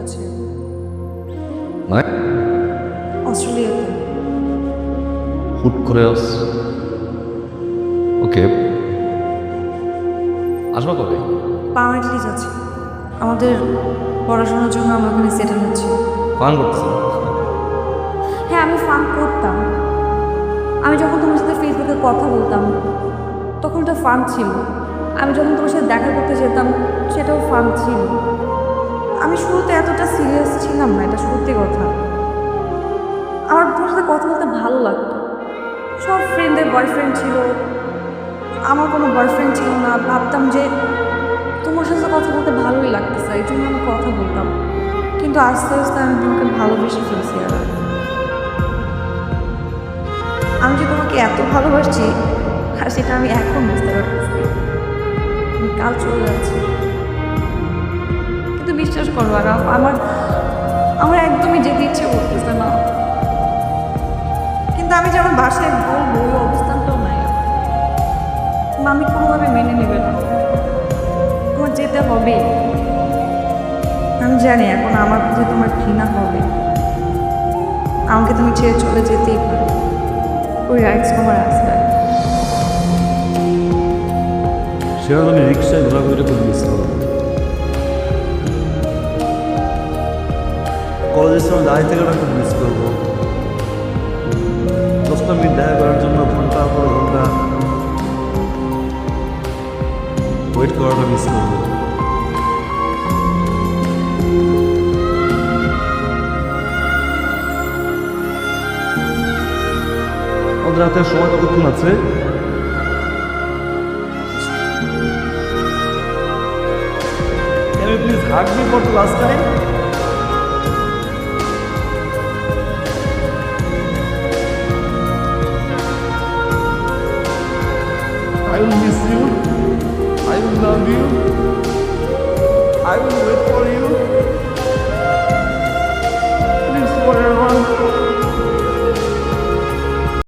হচ্ছে নাই অস্ট্রেলিয়াতে। হুট করে ওকে আসবো কবে? পার্মানেন্টলি যাচ্ছি। আমাদের পড়াশোনার জন্য আমরা ওখানে সেটেল হচ্ছি। ফান করতেছি। হ্যাঁ, আমি ফান করতাম। আমি যখন তোমার সাথে ফেসবুকে কথা বলতাম তখন এটা ফান ছিল। আমি যখন তোমার সাথে দেখা করতে যেতাম সেটাও ফান ছিল। আমি শুরুতে এতটা সিরিয়াস ছিলাম না, এটা সত্যি কথা। আমার তোমার সাথে কথা বলতে ভালো লাগতো। সব ফ্রেন্ডের বয়ফ্রেন্ড ছিল, আমার কোনো বয়ফ্রেন্ড ছিল না। ভাবতাম যে তোমার সাথে কথা বলতে ভালোই লাগতেছে, এই জন্য আমি কথা বলতাম। কিন্তু আস্তে আস্তে আমি তোমাকে ভালোবেসে ফেলছি। আর আমি যে তোমাকে এত ভালোবাসছি আর সেটা আমি এখন বুঝতে পারতেছি। আমি কাল চলে যাচ্ছি, কিন্তু বিশ্বাস করো আর আমার একদমই যেতে ইচ্ছে করতেছে না। কিন্তু আমি যেমন বাসায় বলবো ওই অবস্থানটাও নাই আমার। মামি কোনোভাবে মেনে নেবে না, তোমার যেতে হবে। আমি জানি এখন আমার প্রতি তোমার ঘৃণা হবে, আমাকে তুমি ছেড়ে চলে যেতেই পারো ওই রাইটস তোমার রাস্তায়। সেটা আমি রিক্সায় ঘোরাঘুরি করে মিস করবো। কলেজের সময় দাঁড়িয়ে থেকে খুব মিস করবো। 10 মিনিট দেখা করার জন্য ঘন্টার পর ঘন্টা ওয়েট করাটা মিস করবো। ওদের হাতে সময় কতক্ষণ আছে? Can you please hug me for the last time?